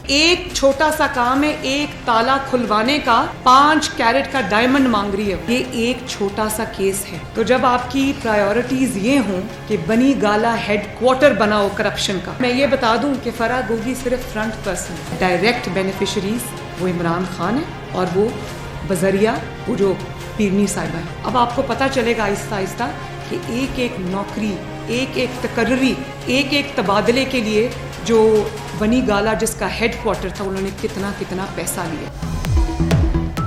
ایک چھوٹا سا کام ہے, ایک تالا کھلوانے کا 5 کیرٹ کا ڈائمنڈ مانگ رہی ہے. یہ ایک چھوٹا سا کیس ہے. تو جب آپ کی پرائیورٹیز یہ ہوں کہ بنی گالا ہیڈ کوارٹر بناؤ کرپشن کا, میں یہ بتا دوں کہ فرح گوگی صرف فرنٹ پرسن, ڈائریکٹ بینیفیشریز وہ عمران خان ہے اور وہ بذریعہ وہ جو پیرنی صاحبہ ہے. اب آپ کو پتہ چلے گا آہستہ آہستہ کہ ایک ایک نوکری, ایک ایک تقرری, ایک ایک تبادلے کے لیے جو بنی گالا جس کا ہیڈ کوارٹر تھا انہوں نے کتنا کتنا پیسہ لیا.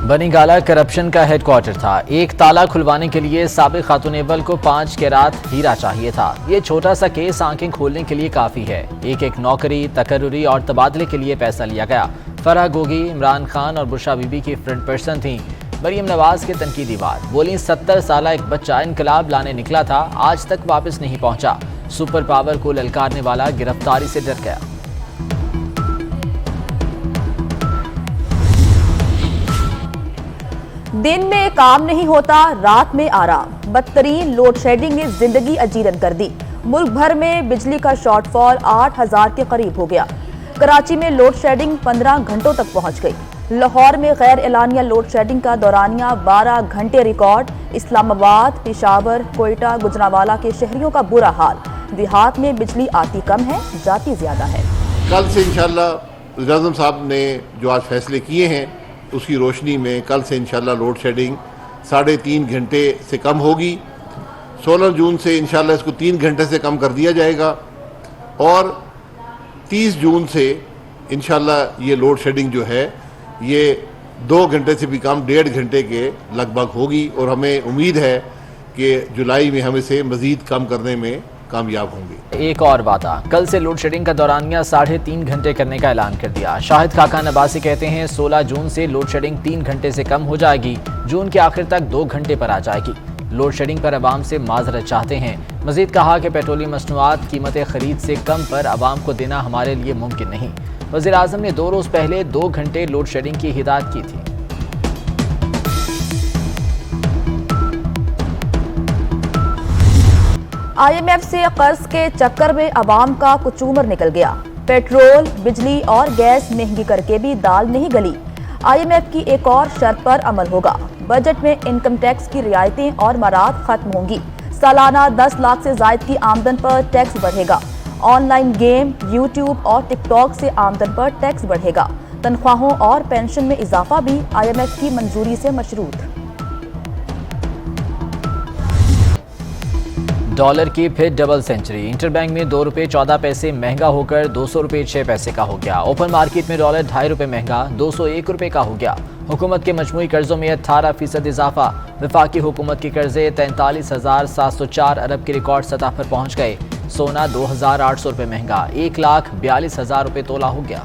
بنی گالا کرپشن کا ہیڈ کوارٹر تھا. ایک تالا کھلوانے کے لیے سابق خاتون ایول کو 5 کیرات ہیرا چاہیے تھا. یہ چھوٹا سا کیس آنکھیں کھولنے کے لیے کافی ہے. ایک ایک نوکری, تقرری اور تبادلے کے لیے پیسہ لیا گیا. فرح گوگی عمران خان اور بشرا بی بی کی فرنٹ پرسن تھیں. مریم نواز کے تنقیدی بات, بولیں 70 سالہ ایک بچہ انقلاب لانے نکلا تھا, آج تک واپس نہیں پہنچا. سپر پاور کو للکارنے والا گرفتاری سے ڈر گیا. دن میں کام نہیں ہوتا, رات میں آرام. بدترین لوڈ شیڈنگ نے زندگی اجیرن کر دی. ملک بھر میں بجلی کا شارٹ فال 8000 کے قریب ہو گیا. کراچی میں لوڈ شیڈنگ 15 گھنٹوں تک پہنچ گئی. لاہور میں غیر اعلانیہ لوڈ شیڈنگ کا دورانیہ 12 گھنٹے ریکارڈ. اسلام آباد, پشاور, کوئٹہ, گجرانوالہ کے شہریوں کا برا حال. دیہات میں بجلی آتی کم ہے, جاتی زیادہ ہے. کل سے انشاءاللہ وزیر اعظم صاحب نے جو آج فیصلے کیے ہیں اس کی روشنی میں کل سے انشاءاللہ لوڈ شیڈنگ 3.5 گھنٹے سے کم ہوگی. 16 جون سے انشاءاللہ اس کو 3 گھنٹے سے کم کر دیا جائے گا اور 30 جون سے انشاءاللہ یہ لوڈ شیڈنگ جو ہے یہ 2 گھنٹے سے بھی کم 1.5 گھنٹے کے لگ بھگ ہوگی. اور ہمیں امید ہے کہ جولائی میں ہم اسے مزید کم کرنے میں کامیاب ہوں گے. ایک اور وعدہ, کل سے لوڈ شیڈنگ کا دورانیہ 3.5 گھنٹے کرنے کا اعلان کر دیا. شاہد خاقان عباسی کہتے ہیں 16 جون سے لوڈ شیڈنگ 3 گھنٹے سے کم ہو جائے گی. جون کے آخر تک 2 گھنٹے پر آ جائے گی. لوڈ شیڈنگ پر عوام سے معذرت چاہتے ہیں. مزید کہا کہ پیٹرولیم مصنوعات قیمت خرید سے کم پر عوام کو دینا ہمارے لیے ممکن نہیں. وزیر اعظم نے 2 روز پہلے 2 گھنٹے لوڈ شیڈنگ کی ہدایت کی تھی. آئی ایم ایف سے قرض کے چکر میں عوام کا کچومر نکل گیا. پیٹرول, بجلی اور گیس مہنگی کر کے بھی دال نہیں گلی. آئی ایم ایف کی ایک اور شرط پر عمل ہوگا. بجٹ میں انکم ٹیکس کی رعایتیں اور مراعات ختم ہوں گی. سالانہ 10 لاکھ سے زائد کی آمدن پر ٹیکس بڑھے گا. آن لائن گیم, یوٹیوب اور ٹک ٹاک سے آمدن پر ٹیکس بڑھے گا. تنخواہوں اور پینشن میں اضافہ بھی آئی ایم ایف کی منظوری سے مشروط. ڈالر کی پھر ڈبل سینچری. انٹر بینک میں 2 روپے 14 پیسے مہنگا ہو کر 200 روپے 6 پیسے کا ہو گیا. اوپن مارکیٹ میں ڈالر 2.5 روپے مہنگا 201 روپے کا ہو گیا. حکومت کے مجموعی قرضوں میں 18% اضافہ. وفاقی حکومت کے قرضے 43,704 ارب کی ریکارڈ سطح پر پہنچ گئے. سونا 2,800 روپے مہنگا 1,42,000 روپے تولہ ہو گیا.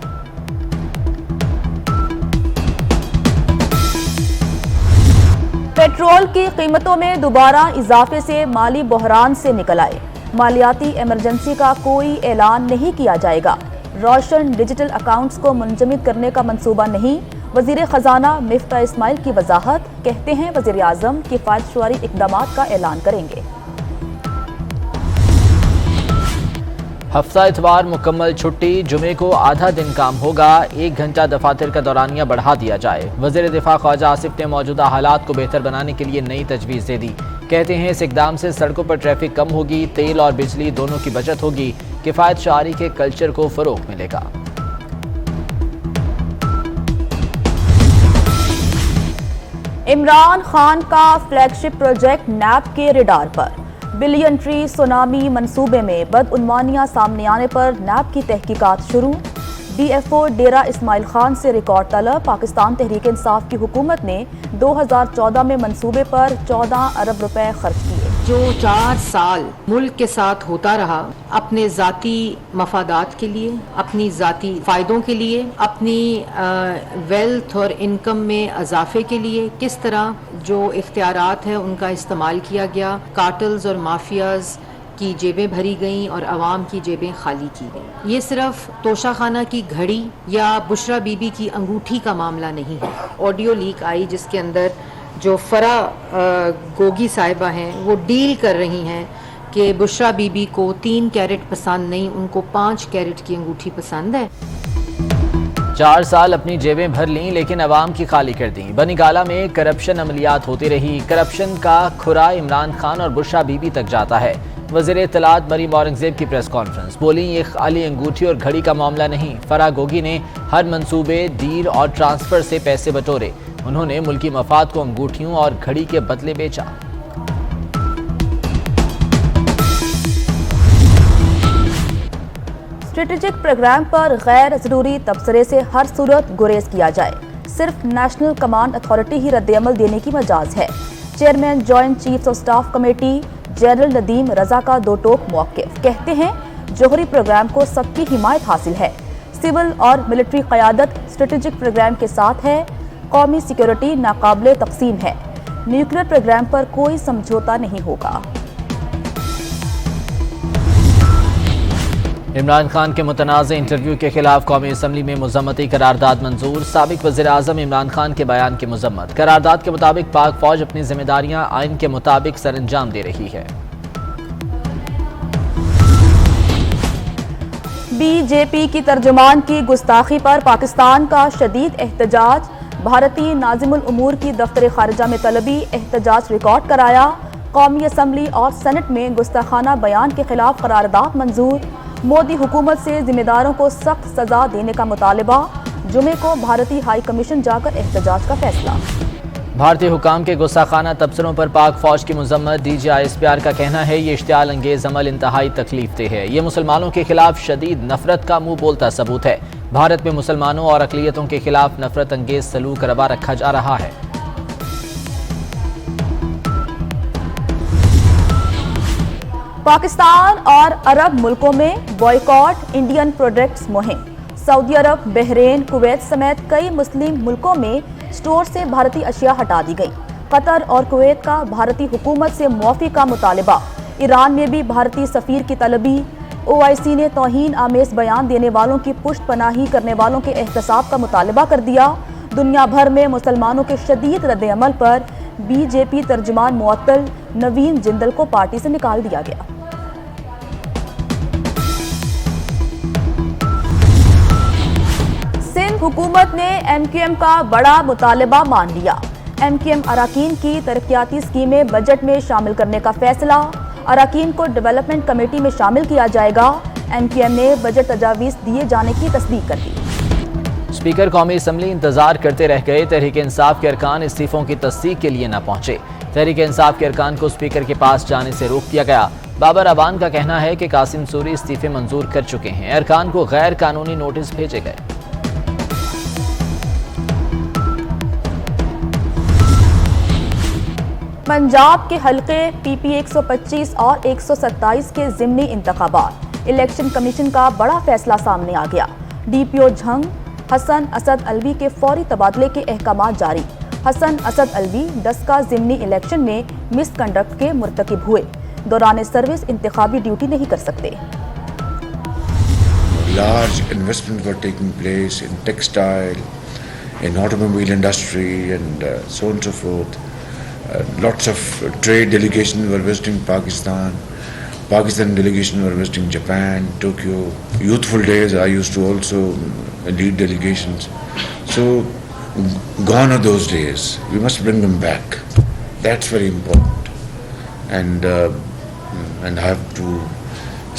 پیٹرول کی قیمتوں میں دوبارہ اضافے سے مالی بحران سے نکل آئے. مالیاتی ایمرجنسی کا کوئی اعلان نہیں کیا جائے گا. روشن ڈیجیٹل اکاؤنٹس کو منجمد کرنے کا منصوبہ نہیں. وزیر خزانہ مفتاح اسماعیل کی وضاحت, کہتے ہیں وزیر اعظم کفایت شعاری اقدامات کا اعلان کریں گے. ہفتہ اتوار مکمل چھٹی, جمعے کو آدھا دن کام ہوگا. 1 گھنٹہ دفاتر کا دورانیہ بڑھا دیا جائے. وزیر دفاع خواجہ آصف نے موجودہ حالات کو بہتر بنانے کے لیے نئی تجویز دے دی. کہتے ہیں اس اقدام سے سڑکوں پر ٹریفک کم ہوگی, تیل اور بجلی دونوں کی بچت ہوگی, کفایت شعاری کے کلچر کو فروغ ملے گا. عمران خان کا فلیگ شپ پروجیکٹ نیب کے ریڈار پر. بلین ٹری سونامی منصوبے میں بدعنوانیاں سامنے آنے پر نیب کی تحقیقات شروع. D F O Dera Ismail Khan سے ریکارڈ طلب. پاکستان تحریک انصاف کی حکومت نے 2014 میں منصوبے پر 14 ارب روپے خرچ کیے. جو 4 سال ملک کے ساتھ ہوتا رہا, اپنے ذاتی مفادات کے لیے, اپنی ذاتی فائدوں کے لیے, اپنی ویلتھ اور انکم میں اضافے کے لیے کس طرح جو اختیارات ہیں ان کا استعمال کیا گیا. کارٹلز اور مافیاز کی جیبیں بھری گئیں اور عوام کی جیبیں خالی کی گئیں. یہ صرف توشہ خانہ کی گھڑی یا بشرا بی بی کی انگوٹھی کا معاملہ نہیں ہے. آڈیو لیک آئی جس کے اندر جو فرح گوگی صاحبہ ہیں وہ ڈیل کر رہی ہیں کہ بشرا بی بی کو 3 کیرٹ پسند نہیں, ان کو 5 کیرٹ کی انگوٹھی پسند ہے. 4 سال اپنی جیبیں بھر لیں لیکن عوام کی خالی کر دیں۔ بنی گالہ میں کرپشن عملیات ہوتی رہی۔ کرپشن کا کھرا عمران خان اور بشرا بی بی تک جاتا ہے۔ وزیر اطلاعات مریم اورنگزیب کی پریس کانفرنس، بولیں یہ خالی انگوٹھی اور گھڑی کا معاملہ نہیں۔ فرح گوگی نے ہر منصوبے، ڈیل اور ٹرانسفر سے پیسے بٹورے۔ انہوں نے ملکی مفاد کو انگوٹھیوں اور گھڑی کے بدلے بیچا۔ اسٹریٹجک پروگرام پر غیر ضروری تبصرے سے ہر صورت گریز کیا جائے۔ صرف نیشنل کمانڈ اتھارٹی ہی رد عمل دینے کی مجاز ہے۔ Chairman joint chiefs of staff committee general Nadeem Raza کا دو ٹوک موقف، کہتے ہیں جوہری پروگرام کو سب کی حمایت حاصل ہے۔ سول اور ملٹری قیادت اسٹریٹجک پروگرام کے ساتھ ہے۔ قومی سیکیورٹی ناقابل تقسیم ہے۔ نیوکلیئر پروگرام پر کوئی سمجھوتا نہیں ہوگا۔ عمران خان کے متنازع انٹرویو کے خلاف قومی اسمبلی میں مذمتی قرارداد منظور۔ سابق وزیر اعظم عمران خان کے بیان کی مذمت۔ قرارداد کے مطابق پاک فوج اپنی ذمہ داریاں آئین کے مطابق سر انجام دے رہی ہے۔ بی جے پی کی ترجمان کی گستاخی پر پاکستان کا شدید احتجاج۔ بھارتی ناظم الامور کی دفتر خارجہ میں طلبی، احتجاج ریکارڈ کرایا۔ قومی اسمبلی اور سینٹ میں گستاخانہ بیان کے خلاف قرارداد منظور۔ مودی حکومت سے ذمہ داروں کو سخت سزا دینے کا مطالبہ۔ جمعے کو بھارتی ہائی کمیشن جا کر احتجاج کا فیصلہ۔ بھارتی حکام کے گستاخانہ تبصروں پر پاک فوج کی مذمت۔ D G I S P R کا کہنا ہے یہ اشتعال انگیز عمل انتہائی تکلیف دہ ہے۔ یہ مسلمانوں کے خلاف شدید نفرت کا منہ بولتا ثبوت ہے۔ بھارت میں مسلمانوں اور اقلیتوں کے خلاف نفرت انگیز سلوک روا رکھا جا رہا ہے۔ پاکستان اور عرب ملکوں میں بائیکاٹ انڈین پروڈکٹس مہم۔ سعودی عرب، بحرین، کویت سمیت کئی مسلم ملکوں میں سٹور سے بھارتی اشیاء ہٹا دی گئی۔ قطر اور کویت کا بھارتی حکومت سے معافی کا مطالبہ۔ ایران میں بھی بھارتی سفیر کی طلبی۔ او آئی سی نے توہین آمیز بیان دینے والوں کی پشت پناہی کرنے والوں کے احتساب کا مطالبہ کر دیا۔ دنیا بھر میں مسلمانوں کے شدید رد عمل پر بی جے پی ترجمان معطل، نوین جندل کو پارٹی سے نکال دیا گیا۔ سندھ حکومت نے ایم کیو ایم کا بڑا مطالبہ مان لیا۔ ایم کیو ایم اراکین کی ترقیاتی اسکیمیں بجٹ میں شامل کرنے کا فیصلہ۔ اراکین کو ڈیولپمنٹ کمیٹی میں شامل کیا جائے گا۔ ایم کیو ایم نے بجٹ تجاویز دیے جانے کی تصدیق کر دی۔ اسپیکر قومی اسمبلی انتظار کرتے رہ گئے۔ تحریک انصاف کے ارکان استعفوں کی تصدیق کے لیے نہ پہنچے۔ تحریک انصاف کے ارکان کو اسپیکر کے پاس جانے سے روک دیا گیا۔ بابر ابان کا کہنا ہے کہ قاسم سوری استعفے منظور کر چکے ہیں۔ ارکان کو غیر قانونی نوٹس بھیجے گئے۔ پنجاب کے حلقے پی پی 125 اور 127 کے ضمنی انتخابات۔ الیکشن کمیشن کا بڑا فیصلہ سامنے آ گیا۔ ڈی پی او جھنگ حسن اسد الوی کے فوری تبادلے کے احکامات جاری۔ حسن اسد الوی ڈسکا ضمنی الیکشن میں مس کنڈکٹ کے مرتکب ہوئے۔ دوران سروس انتخابی ڈیوٹی نہیں کر سکتے۔ Large investments were taking place in textile, in automobile industry and so on and so forth. Lots of trade delegations were visiting Pakistan. Pakistan delegation were visiting Japan, Tokyo. Youthful days, I used to also lead delegations. So, gone are those days. We must bring them back. That's very important. And I have to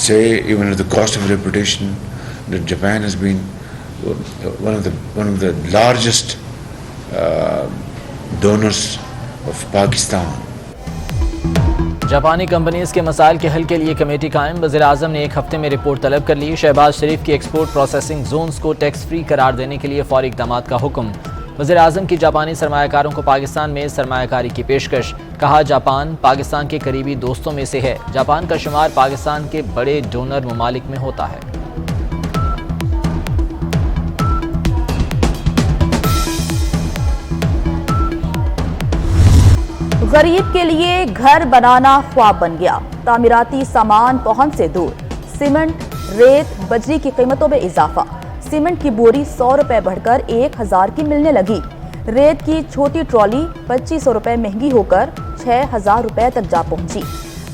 say, even at the cost of reputation, that Japan has been one of the largest donors of Pakistan. جاپانی companies کے مسائل کے حل کے لیے committee قائم۔ وزیر اعظم نے 1 ہفتے میں رپورٹ طلب کر لی۔ شہباز شریف کی ایکسپورٹ پروسیسنگ زونز کو ٹیکس فری قرار دینے کے لیے فوری اقدامات کا حکم۔ وزیر اعظم کی جاپانی سرمایہ کاروں کو پاکستان میں سرمایہ کاری کی پیشکش۔ کہا جاپان پاکستان کے قریبی دوستوں میں سے ہے۔ جاپان کا شمار پاکستان کے بڑے ڈونر ممالک میں ہوتا ہے۔ غریب کے لیے گھر بنانا خواب بن گیا۔ تعمیراتی سامان پہنچ سے دور۔ سیمنٹ، ریت، بجری کی قیمتوں میں اضافہ۔ سیمنٹ کی بوری 100 روپے بڑھ کر 1000 کی ملنے لگی۔ ریت کی چھوٹی ٹرالی 2500 روپے مہنگی ہو کر 6000 روپے تک جا پہنچی۔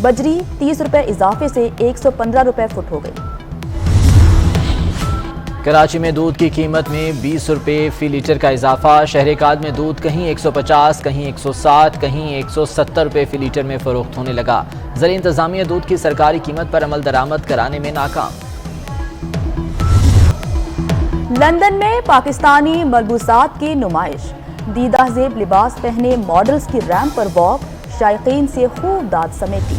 بجری 30 روپے اضافے سے 115 روپے فٹ ہو گئی۔ کراچی میں دودھ کی قیمت میں 20 روپے فی لیٹر کا اضافہ. شہر کاد میں دودھ کہیں 150, کہیں 160, کہیں 170 روپے فی لیٹر میں فروخت ہونے لگا. زیر انتظامیہ دودھ کی سرکاری قیمت پر عمل درآمد کرانے میں ناکام. لندن میں پاکستانی ملبوسات کی نمائش. دیدہ زیب لباس پہنے ماڈلز کی ریمپ پر واک. شائقین سے خوب داد سمیٹی.